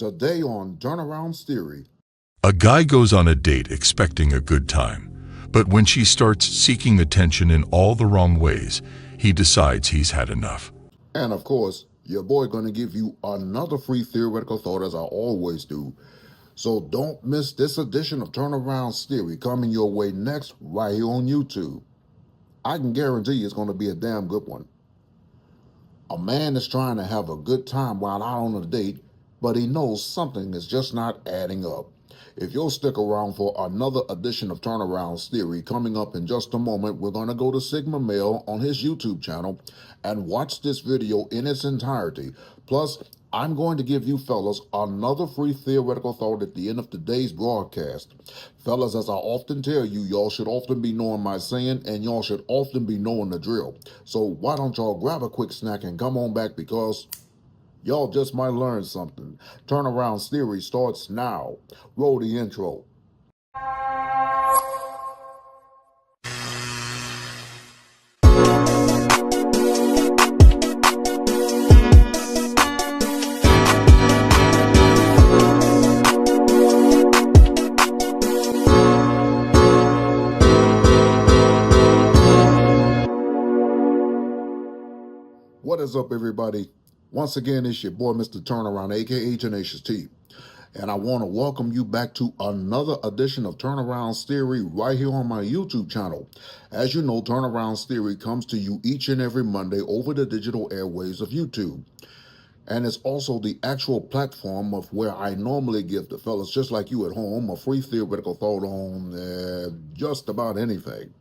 Today on Turneround's Theory. A guy goes on a date expecting a good time, but when she starts seeking attention in all the wrong ways, he decides he's had enough. And of course, your boy gonna give you another free theoretical thought as I always do. So don't miss this edition of Turneround's Theory coming your way next right here on YouTube. I can guarantee it's gonna be a damn good one. A man is trying to have a good time while out on a date, but he knows something is just not adding up. If you'll stick around for another edition of Turneround's Theory coming up in just a moment, we're going to go to Sigma Male on his YouTube channel and watch this video in its entirety. Plus, I'm going to give you fellas another free theoretical thought at the end of today's broadcast. Fellas, as I often tell you, y'all should often be knowing my saying, and y'all should often be knowing the drill. So why don't y'all grab a quick snack and come on back, because y'all just might learn something. Turneround's Theory starts now. Roll the intro. What is up, everybody? Once again, it's your boy, Mr. Turnaround, aka Tenacious T. And I want to welcome you back to another edition of Turneround's Theory right here on my YouTube channel. As you know, Turneround's Theory comes to you each and every Monday over the digital airwaves of YouTube. And it's also the actual platform of where I normally give the fellas just like you at home a free theoretical thought on just about anything.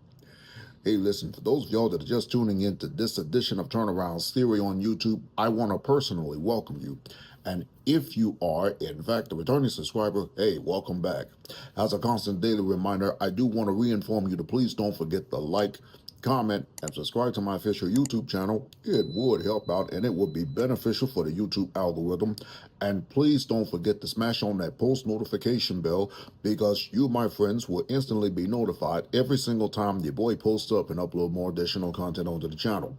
Hey, listen, for those of y'all that are just tuning in to this edition of Turneround's Theory on YouTube, I want to personally welcome you. And if you are, in fact, a returning subscriber, hey, welcome back. As a constant daily reminder, I do want to reinform you to please don't forget to like, comment, and subscribe to my official YouTube channel. It would help out and it would be beneficial for the YouTube algorithm. And please don't forget to smash on that post notification bell, because you, my friends, will instantly be notified every single time your boy posts up and upload more additional content onto the channel.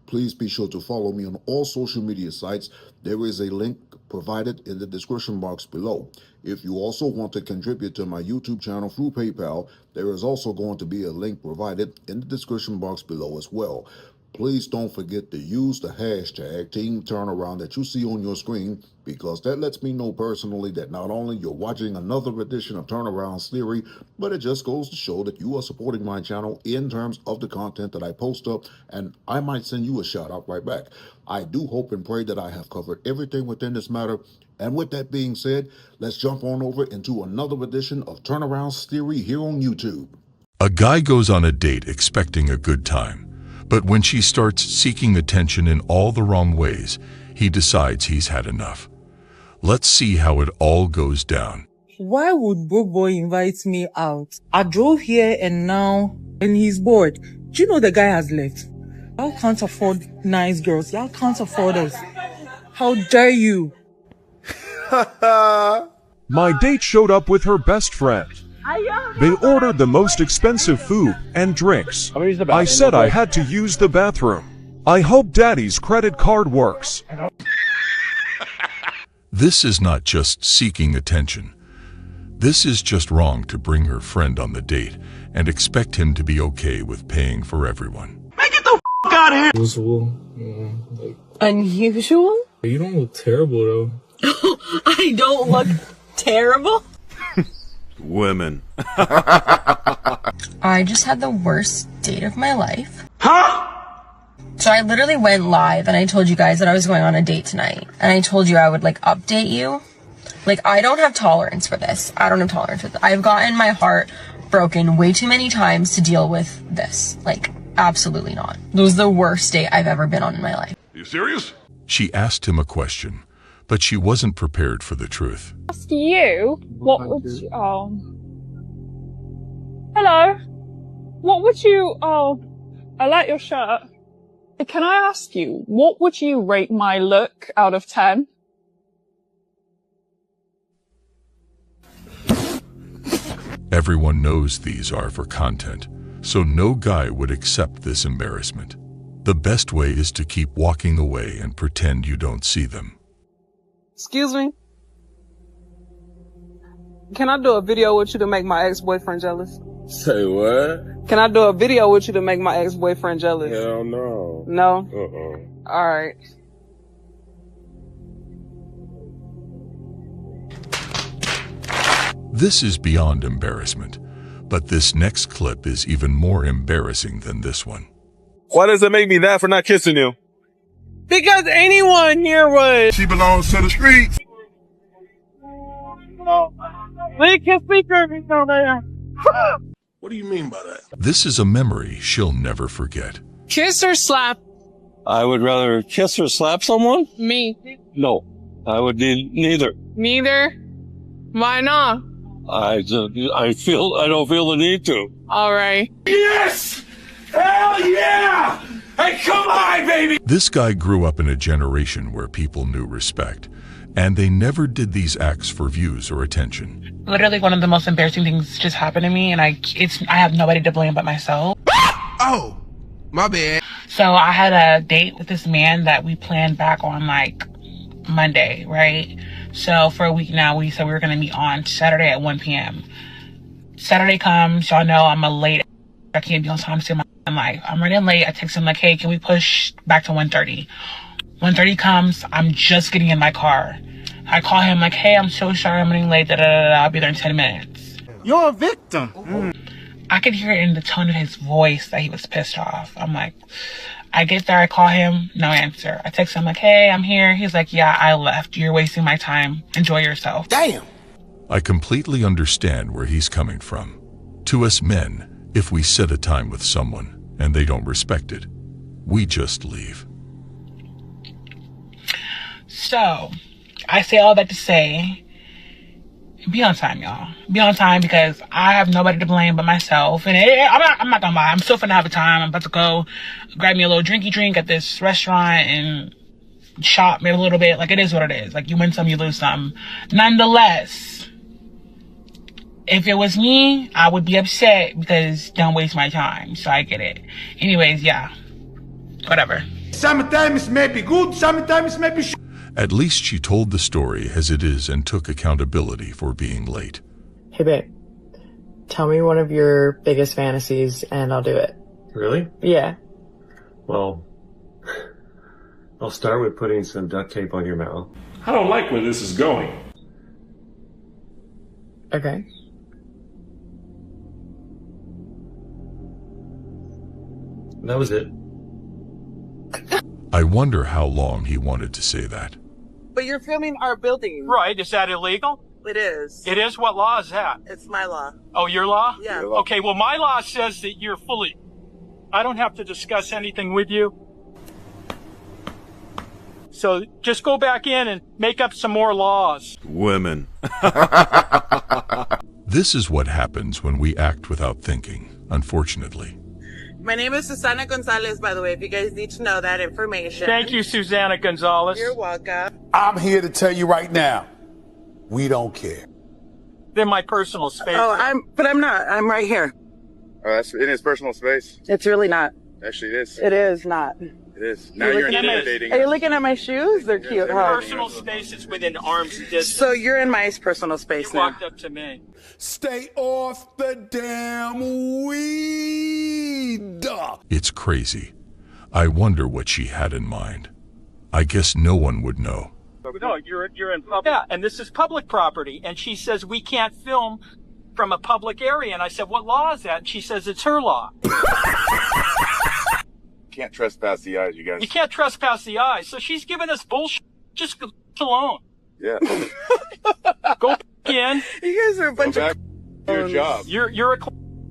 Please be sure to follow me on all social media sites. There is a link provided in the description box below. If you also want to contribute to my YouTube channel through PayPal, there is also going to be a link provided in the description box below as well. Please don't forget to use the hashtag TeamTurnaround that you see on your screen, because that lets me know personally that not only you're watching another edition of Turneround's Theory, but it just goes to show that you are supporting my channel in terms of the content that I post up, and I might send you a shout out right back. I do hope and pray that I have covered everything within this matter. And with that being said, let's jump on over into another edition of Turneround's Theory here on YouTube. A guy goes on a date expecting a good time, but when she starts seeking attention in all the wrong ways, he decides he's had enough. Let's see how it all goes down. Why would Broke Boy invite me out? I drove here and he's bored. Do you know the guy has left? Y'all can't afford nice girls. Y'all can't afford us. How dare you? My date showed up with her best friend. They ordered the most expensive food and drinks. I said I had to use the bathroom. I hope Daddy's credit card works. This is not just seeking attention. This is just wrong to bring her friend on the date and expect him to be okay with paying for everyone. Man, get the f*** out of here! Usual. Unusual? You don't look terrible, though. I don't look terrible? Women. I just had the worst date of my life. Huh? So I literally went live and I told you guys that I was going on a date tonight. And I told you I would update you. I don't have tolerance for this. I don't have tolerance for this. I've gotten my heart broken way too many times to deal with this. Absolutely not. It was the worst date I've ever been on in my life. Are you serious? She asked him a question, but she wasn't prepared for the truth. Ask you, what would you, hello, what would you, I like your shirt. Can I ask you, what would you rate my look out of 10? Everyone knows these are for content, so no guy would accept this embarrassment. The best way is to keep walking away and pretend you don't see them. Excuse me? Can I do a video with you to make my ex-boyfriend jealous? Say what? Can I do a video with you to make my ex-boyfriend jealous? Hell no. No? All right. This is beyond embarrassment, but this next clip is even more embarrassing than this one. Why does it make me that for not kissing you? Because anyone here would. She belongs to the streets. Leave his speaker over there. What do you mean by that? This is a memory she'll never forget. Kiss or slap? I would rather kiss or slap someone? Me. No. I would neither. Neither? Why not? I don't feel the need to. All right. Yes! Hell yeah! Hey, come on, baby! This guy grew up in a generation where people knew respect, and they never did these acts for views or attention. Literally one of the most embarrassing things just happened to me, and I have nobody to blame but myself. Oh, my bad. So I had a date with this man that we planned back on like Monday, right? So for a week now, we said we were going to meet on Saturday at 1 p.m. Saturday comes, y'all know I'm a late. I can't be on time. So I'm like, I'm running late. I text him like, hey, can we push back to 1:30? 1:30 comes, I'm just getting in my car. I call him like, hey, I'm so sorry I'm running late. I'll be there in 10 minutes. You're a victim. I could hear it in the tone of his voice that he was pissed off. I'm like, I get there, I call him, no answer. I text him like, hey, I'm here. He's like, yeah, I left. You're wasting my time. Enjoy yourself. Damn. I completely understand where he's coming from. To us men, if we set a time with someone and they don't respect it, we just leave. So, I say all that to say, be on time, y'all. Be on time because I have nobody to blame but myself. And I'm not gonna lie, I'm still finna have a time. I'm about to go grab me a little drinky drink at this restaurant and shop maybe a little bit. Like, it is what it is. Like, you win some, you lose some. Nonetheless, if it was me, I would be upset because don't waste my time. So I get it. Anyways, yeah. Whatever. Sometimes it may be good, sometimes it may be shit. At least she told the story as it is and took accountability for being late. Hey babe, tell me one of your biggest fantasies and I'll do it. Really? Yeah. Well, I'll start with putting some duct tape on your mouth. I don't like where this is going. Okay. That was it. I wonder how long he wanted to say that. But you're filming our building. Right. Is that illegal? It is. It is? What law is that? It's my law. Oh, your law? Yeah. Okay, well, my law says that you're fully... I don't have to discuss anything with you. So just go back in and make up some more laws. Women. This is what happens when we act without thinking, unfortunately. My name is Susana Gonzalez, by the way, if you guys need to know that information. Thank you, Susanna Gonzalez. You're welcome. I'm here to tell you right now, we don't care. In my personal space. Oh, I'm not. I'm right here. Oh, that's in his personal space? It's really not. Actually, it is. It is not. It is. Now you're intimidating. Are you looking at my shoes? They're cute, huh? Personal space is within arm's distance. So you're in my personal space You now. walked up to me. Stay off the damn weed. It's crazy. I wonder what she had in mind. I guess no one would know. No, you're in public. Yeah, and this is public property. And she says we can't film from a public area. And I said, what law is that? And she says it's her law. Can't trespass the eyes, you guys. You can't trespass the eyes. So she's giving us bullshit. Just go alone. Yeah. Go in. You guys are a bunch of your job. You're a.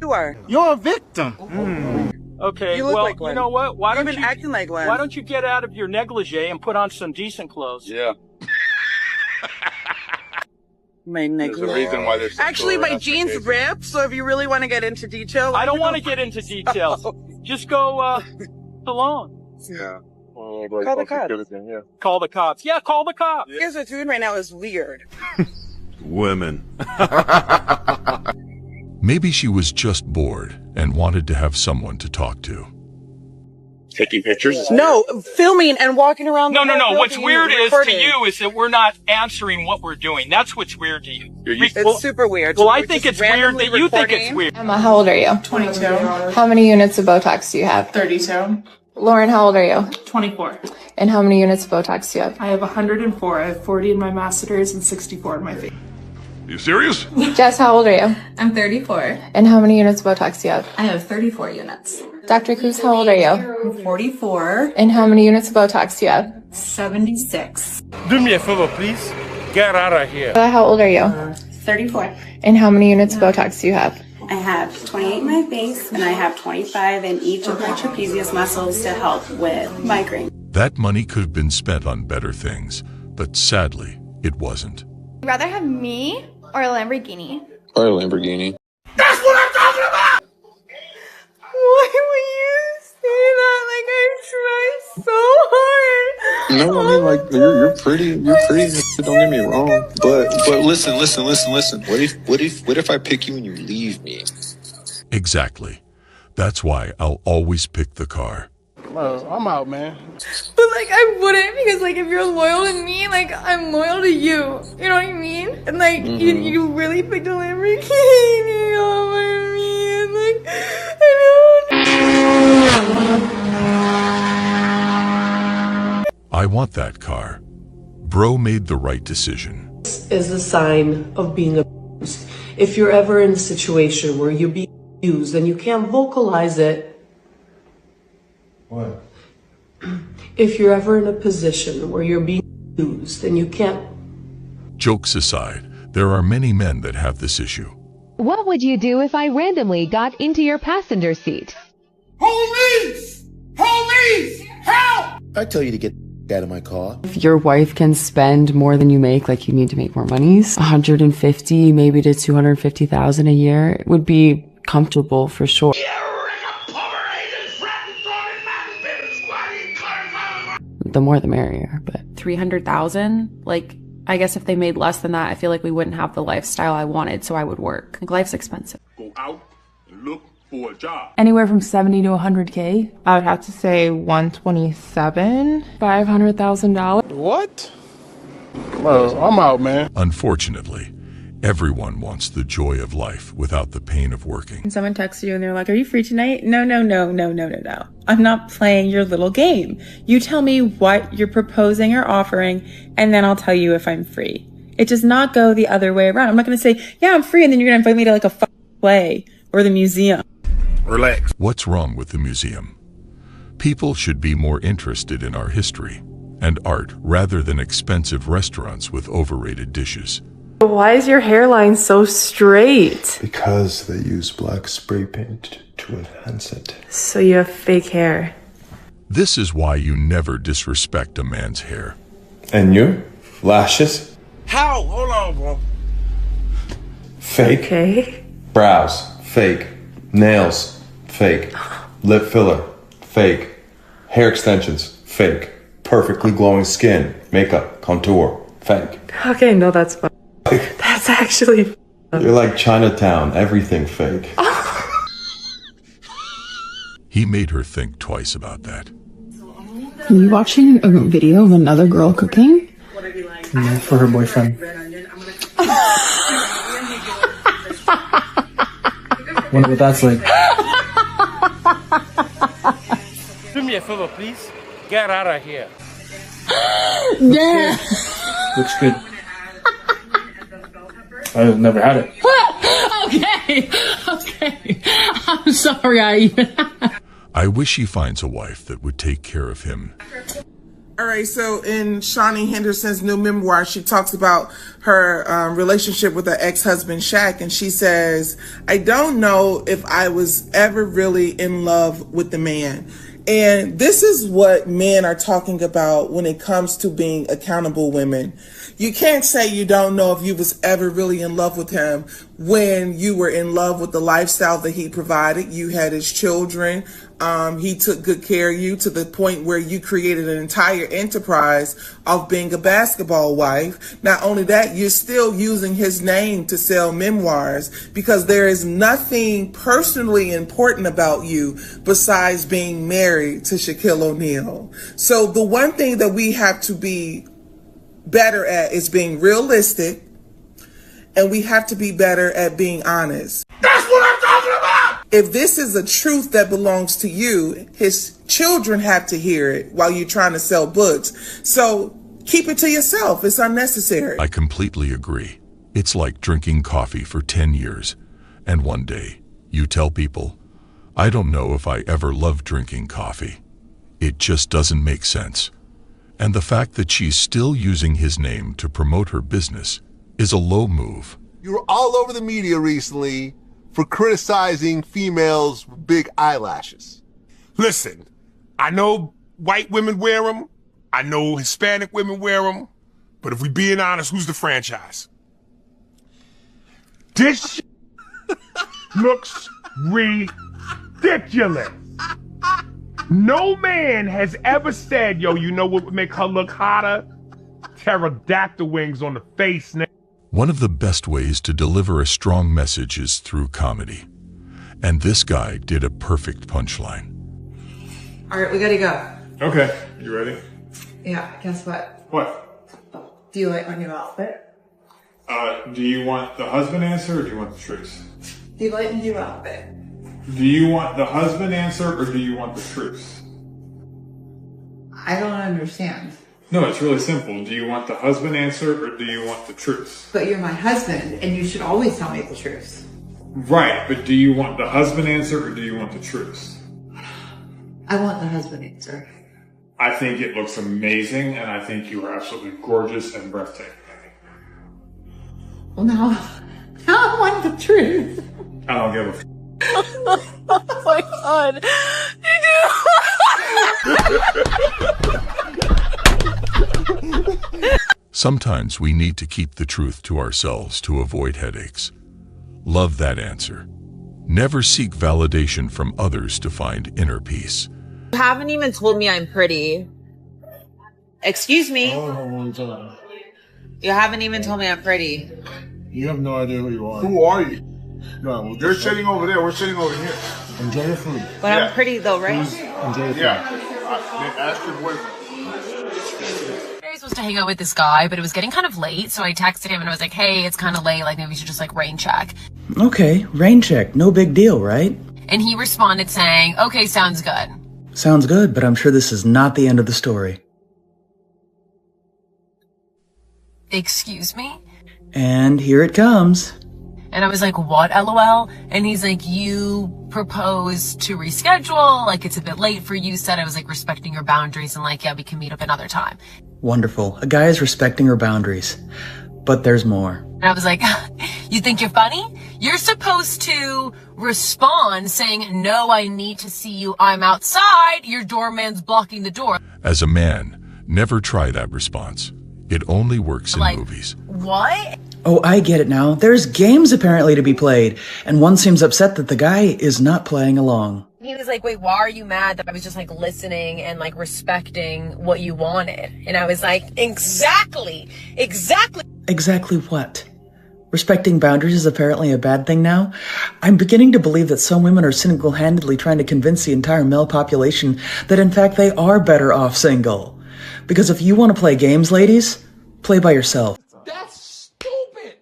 You are. You're a victim. Okay. You look well, like one. You know what? Why You've don't been you acting like one. Why don't you get out of your negligee and put on some decent clothes? Yeah. My There's a reason why there's actually my jeans rip. So if you really want to get into detail, I don't want to get into details. Just go alone. Yeah. Call the cops. Yeah. Call the cops. Yeah, call the cops. You guys are doing right now is weird. Women. Maybe she was just bored and wanted to have someone to talk to. Taking pictures? No, filming and walking around. No. the whole What's building weird and is to recording. you is that we're not answering what we're doing. That's what's weird to you. It's super weird. Well, We're I think just it's weird that randomly you think it's recording. weird. Emma, how old are you? 22. How many units of Botox do you have? 32. Lauren, how old are you? 24. And how many units of Botox do you have? I have 104. I have 40 in my masseters and 64 in my face. You serious? Jess, how old are you? I'm 34. And how many units of Botox do you have? I have 34 units. Dr. Cruz, how old are you? I'm 44. And how many units of Botox do you have? 76. Do me a favor, please. Get out of here. How old are you? 34. And how many units of Botox do you have? I have 28 in my face and I have 25 in each of my trapezius muscles to help with migraine. That money could have been spent on better things, but sadly, it wasn't. Would you rather have me or a Lamborghini? Or a Lamborghini. That's what I'm talking about! Why would you say that? Like, I try so hard. No, I mean, like, you're pretty, don't get me wrong. But listen. What if I pick you and you leave me? Exactly. That's why I'll always pick the car. Well, I'm out, man. But like, I wouldn't, because like, if you're loyal to me, like, I'm loyal to you. You know what I mean? And like, you really picked a Lamborghini. Oh my man, like, I want that car. Bro made the right decision. This is a sign of being abused. If you're ever in a situation where you're being abused and you can't vocalize it, What? if you're ever in a position where you're being abused and you can't... Jokes aside, there are many men that have this issue. What would you do if I randomly got into your passenger seat? Police! Police! Help! I tell you to get out of my car. If your wife can spend more than you make, like you need to make more monies, 150, maybe to 250,000 a year would be comfortable for sure. The more the merrier, but 300,000, like, I guess if they made less than that, I feel like we wouldn't have the lifestyle I wanted, so I would work. Like, life's expensive. Go out and look for a job. Anywhere from 70 to 100K. I would have to say 127. $500,000. What? Well, I'm out, man. Unfortunately, everyone wants the joy of life without the pain of working. Someone texts you and they're like, are you free tonight? No. I'm not playing your little game. You tell me what you're proposing or offering, and then I'll tell you if I'm free. It does not go the other way around. I'm not going to say, yeah, I'm free, and then you're going to invite me to like a play or the museum. Relax. What's wrong with the museum? People should be more interested in our history and art rather than expensive restaurants with overrated dishes. Why is your hairline so straight? Because they use black spray paint to enhance it. So you have fake hair. This is why you never disrespect a man's hair. And you? Lashes? How? Hold on, bro. Fake. Okay. Brows. Fake. Nails. Fake. Lip filler. Fake. Hair extensions. Fake. Perfectly glowing skin. Makeup. Contour. Fake. Okay, no, that's fine. That's actually... You're like Chinatown. Everything fake. He made her think twice about that. Are you watching a video of another girl cooking? No, for her boyfriend. Wonder what that's like. Do me a favor, please. Get out of here. Yeah. Looks good. I've never had it. Okay. I'm sorry I even... I wish he finds a wife that would take care of him. All right, so in Shawnee Henderson's new memoir, she talks about her relationship with her ex-husband, Shaq, and she says, I don't know if I was ever really in love with the man. And this is what men are talking about when it comes to being accountable women. You can't say you don't know if you was ever really in love with him when you were in love with the lifestyle that he provided. You had his children. He took good care of you to the point where you created an entire enterprise of being a basketball wife. Not only that, you're still using his name to sell memoirs because there is nothing personally important about you besides being married to Shaquille O'Neal. So the one thing that we have to be better at is being realistic, and we have to be better at being honest. That's what I'm talking about! If this is a truth that belongs to you, his children have to hear it while you're trying to sell books. So keep it to yourself. It's unnecessary. I completely agree. It's like drinking coffee for 10 years, and one day you tell people, I don't know if I ever loved drinking coffee. It just doesn't make sense. And the fact that she's still using his name to promote her business is a low move. You were all over the media recently for criticizing females with big eyelashes. Listen, I know white women wear them. I know Hispanic women wear them. But if we being honest, who's the franchise? This looks ridiculous. No man has ever said, yo, you know what would make her look hotter? Pterodactyl wings on the face, nigga. One of the best ways to deliver a strong message is through comedy. And this guy did a perfect punchline. All right, we gotta go. Okay, you ready? Yeah, guess what? What? Do you like my new outfit? Do you want the husband answer or do you want the truth? Do you like my new outfit? Do you want the husband answer or do you want the truth? I don't understand. No, it's really simple. Do you want the husband answer or do you want the truth? But you're my husband, and you should always tell me the truth. Right, but do you want the husband answer or do you want the truth? I want the husband answer. I think it looks amazing, and I think you are absolutely gorgeous and breathtaking. Well, now I want the truth. I don't give a f***. Oh my god. Sometimes we need to keep the truth to ourselves to avoid headaches. Love that answer. Never seek validation from others to find inner peace. You haven't even told me I'm pretty. Excuse me. You haven't even told me I'm pretty. You have no idea who you are. Who are you? No, You're sitting over there. We're sitting over here. enjoy your food. But I'm pretty though, right? Enjoy your food. Ask your boyfriend. I was supposed to hang out with this guy, but it was getting kind of late, so I texted him and I was like, hey, it's kind of late, like maybe we should just like rain check. Okay, rain check, no big deal, right? And he responded saying, okay, sounds good. Sounds good, but I'm sure this is not the end of the story. Excuse me? And here it comes. And I was like, what, LOL? And he's like, you proposed to reschedule, like it's a bit late for you, said I was like respecting your boundaries and like, yeah, we can meet up another time. Wonderful. A guy is respecting her boundaries. But there's more. And I was like, you think you're funny? You're supposed to respond saying, no, I need to see you. I'm outside. Your doorman's blocking the door. As a man, never try that response. It only works in movies. What? Oh, I get it now. There's games apparently to be played, and one seems upset that the guy is not playing along. He was like, wait, why are you mad that I was just like listening and like respecting what you wanted? And I was like, exactly. Exactly what? Respecting boundaries is apparently a bad thing now? I'm beginning to believe that some women are single-handedly trying to convince the entire male population that in fact they are better off single. Because if you want to play games, ladies, play by yourself. That's stupid.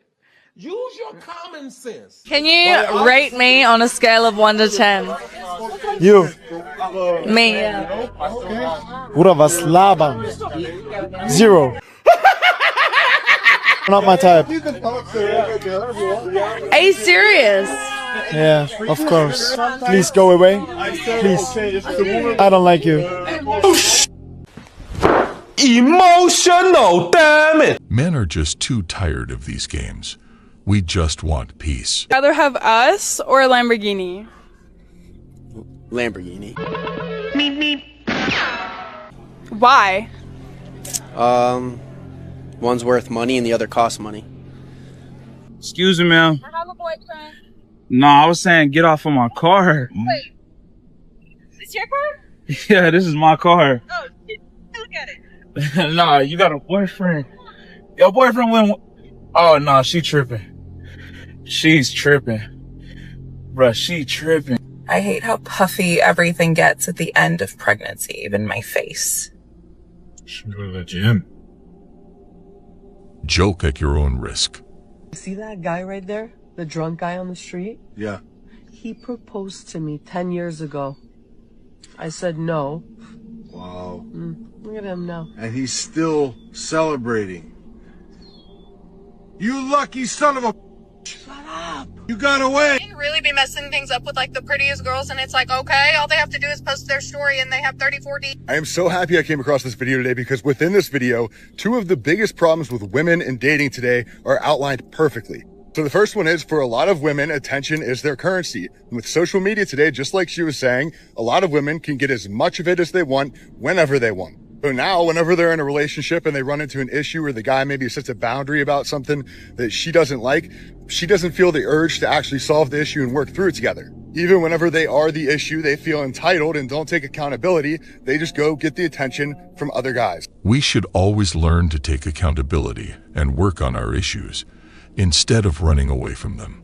Use your common sense. Can you rate me on a scale of 1 to 10? You. Me, yeah. Bruder, was labern? 0. Not my type. Are you serious? Yeah, of course. Please go away. Please. I don't like you. Emotional, damn it! Men are just too tired of these games. We just want peace. Rather have us or a Lamborghini? Lamborghini. Meep, meep. Why? One's worth money and the other costs money. Excuse me, ma'am. I have a boyfriend. No, I was saying get off of my car. Wait. this your car? Yeah, this is my car. Oh, look at it. Nah, you got a boyfriend. Your boyfriend went. Oh, no, she tripping. She's tripping. Bruh, she tripping. I hate how puffy everything gets at the end of pregnancy, even my face. Should go to the gym. Joke at your own risk. See that guy right there? The drunk guy on the street? Yeah. He proposed to me 10 years ago. I said no. Wow. Look at him now. And he's still celebrating. You lucky son of a... Shut up! You got away! Really be messing things up with like the prettiest girls, and it's like, okay, all they have to do is post their story and they have 34 D. I am so happy I came across this video today because within this video, two of the biggest problems with women in dating today are outlined perfectly. So the first one is, for a lot of women, attention is their currency. And with social media today, just like she was saying, a lot of women can get as much of it as they want, whenever they want. So now, whenever they're in a relationship and they run into an issue where the guy maybe sets a boundary about something that she doesn't like, she doesn't feel the urge to actually solve the issue and work through it together. Even whenever they are the issue, they feel entitled and don't take accountability. They just go get the attention from other guys. We should always learn to take accountability and work on our issues instead of running away from them.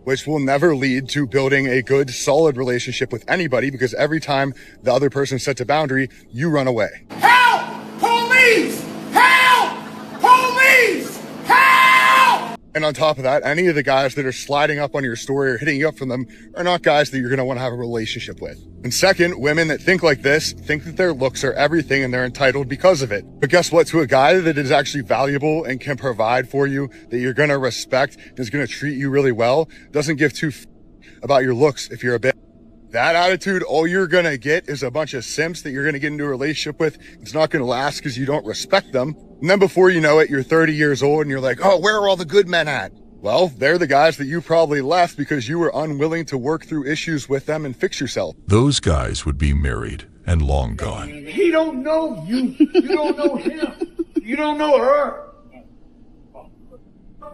Which will never lead to building a good, solid relationship with anybody, because every time the other person sets a boundary, you run away. Help! Police! Help! Police! Help! And on top of that, any of the guys that are sliding up on your story or hitting you up from them are not guys that you're going to want to have a relationship with. And second, women that think like this think that their looks are everything and they're entitled because of it. But guess what? To a guy that is actually valuable and can provide for you, that you're going to respect and is going to treat you really well, doesn't give two about your looks if you're a bitch. That attitude, all you're going to get is a bunch of simps that you're going to get into a relationship with. It's not going to last because you don't respect them. And then before you know it, you're 30 years old and you're like, oh, where are all the good men at? Well, they're the guys that you probably left because you were unwilling to work through issues with them and fix yourself. Those guys would be married and long gone. He don't know you. You don't know him. You don't know her.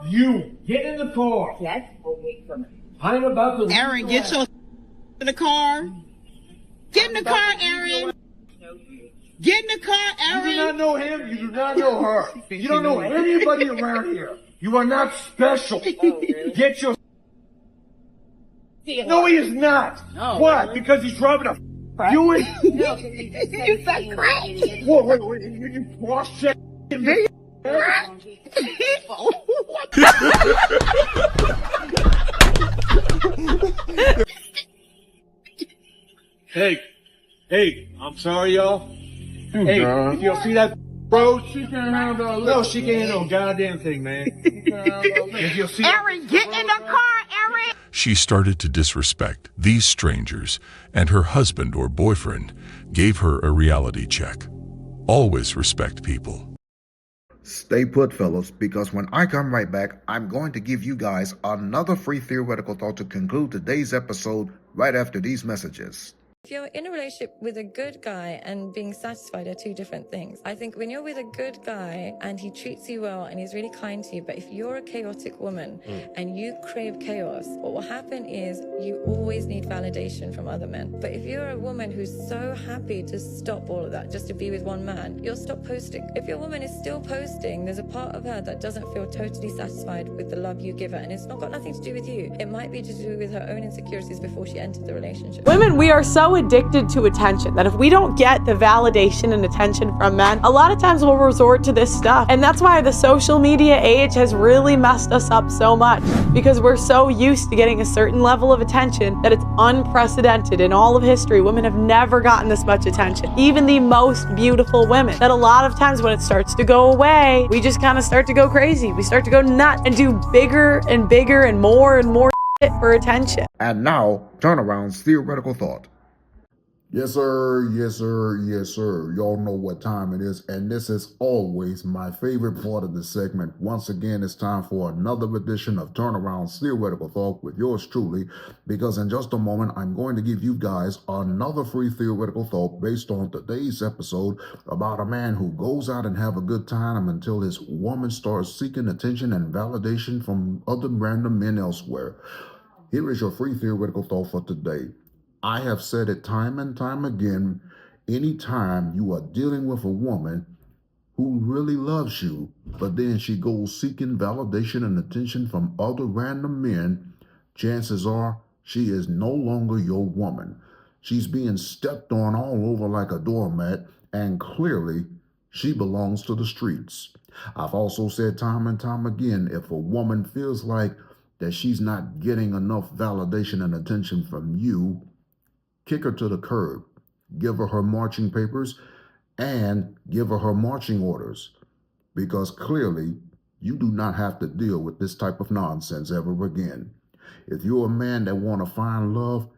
You get in the car. Yes. I'm about to. Aaron, get your in the car. Get in the car, Aaron. Get in the car, Aaron. You do not know him. You do not know her. You don't know anybody around here. You are not special. Get your. No, he is not. No, what? Because he's driving a Buick? No, you said crack. Wait. You cross-check me? Hey, I'm sorry, y'all. Hey, if you'll see that road, she can't handle. No, she can't handle a goddamn thing, man. If you'll see Aaron, get in the car, Aaron. She started to disrespect these strangers, and her husband or boyfriend gave her a reality check. Always respect people. Stay put, fellas, because when I come right back, I'm going to give you guys another free theoretical thought to conclude today's episode right after these messages. If you're in a relationship with a good guy and being satisfied are two different things. I think when you're with a good guy and he treats you well and he's really kind to you, but if you're a chaotic woman and you crave chaos, what will happen is you always need validation from other men. But if you're a woman who's so happy to stop all of that, just to be with one man, you'll stop posting. If your woman is still posting, there's a part of her that doesn't feel totally satisfied with the love you give her, and it's not got nothing to do with you. It might be to do with her own insecurities before she entered the relationship. Women, we are so addicted to attention that if we don't get the validation and attention from men, a lot of times we'll resort to this stuff. And that's why the social media age has really messed us up so much, because we're so used to getting a certain level of attention that it's unprecedented in all of history. Women have never gotten this much attention, even the most beautiful women, that a lot of times when it starts to go away, we just kind of start to go crazy. We start to go nuts and do bigger and more shit for attention. And now, Turnaround's theoretical thought. Yes, sir. Y'all know what time it is, and this is always my favorite part of the segment. Once again, it's time for another edition of Turnaround's Theoretical Thought with yours truly, because in just a moment, I'm going to give you guys another free theoretical thought based on today's episode about a man who goes out and have a good time until his woman starts seeking attention and validation from other random men elsewhere. Here is your free theoretical thought for today. I have said it time and time again, anytime you are dealing with a woman who really loves you, but then she goes seeking validation and attention from other random men, chances are she is no longer your woman. She's being stepped on all over like a doormat, and clearly she belongs to the streets. I've also said time and time again, if a woman feels like that she's not getting enough validation and attention from you, kick her to the curb. Give her her marching papers and give her her marching orders, because clearly you do not have to deal with this type of nonsense ever again. If you're a man that want to find love,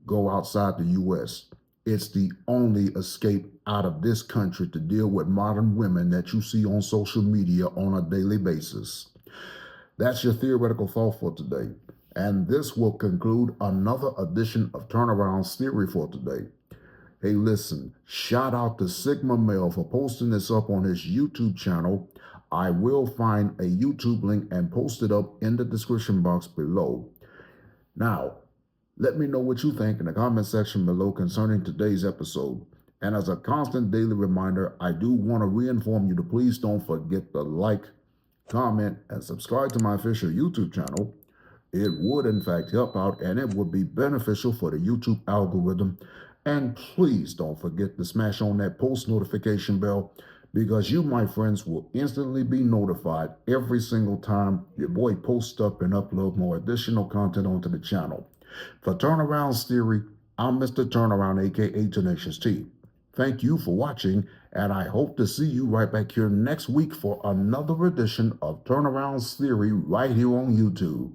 go outside the U.S. It's the only escape out of this country to deal with modern women that you see on social media on a daily basis. That's your theoretical thought for today. And this will conclude another edition of Turnaround's Theory for today. Hey, listen, shout out to Sigma Male for posting this up on his YouTube channel. I will find a YouTube link and post it up in the description box below. Now, let me know what you think in the comment section below concerning today's episode. And as a constant daily reminder, I do want to reinform you to please don't forget to like, comment, and subscribe to my official YouTube channel. It would in fact help out, and it would be beneficial for the YouTube algorithm. And please don't forget to smash on that post notification bell, because you, my friends, will instantly be notified every single time your boy posts up and upload more additional content onto the channel. For Turnaround's Theory, I'm Mr. Turnaround, aka Tenacious T. Thank you for watching, and I hope to see you right back here next week for another edition of Turnaround's Theory right here on YouTube.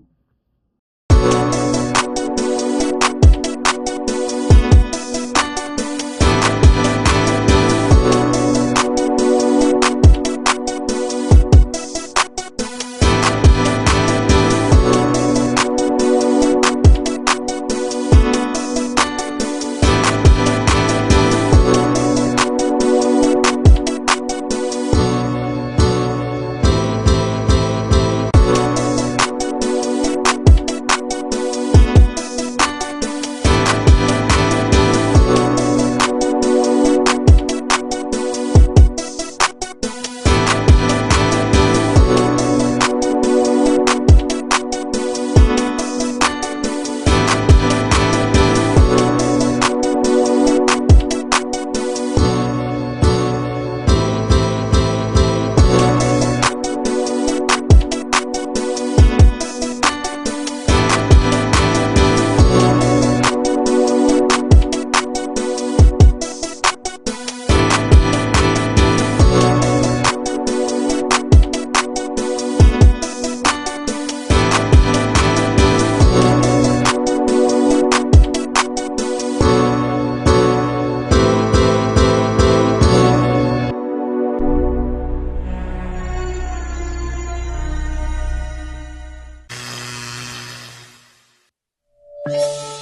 You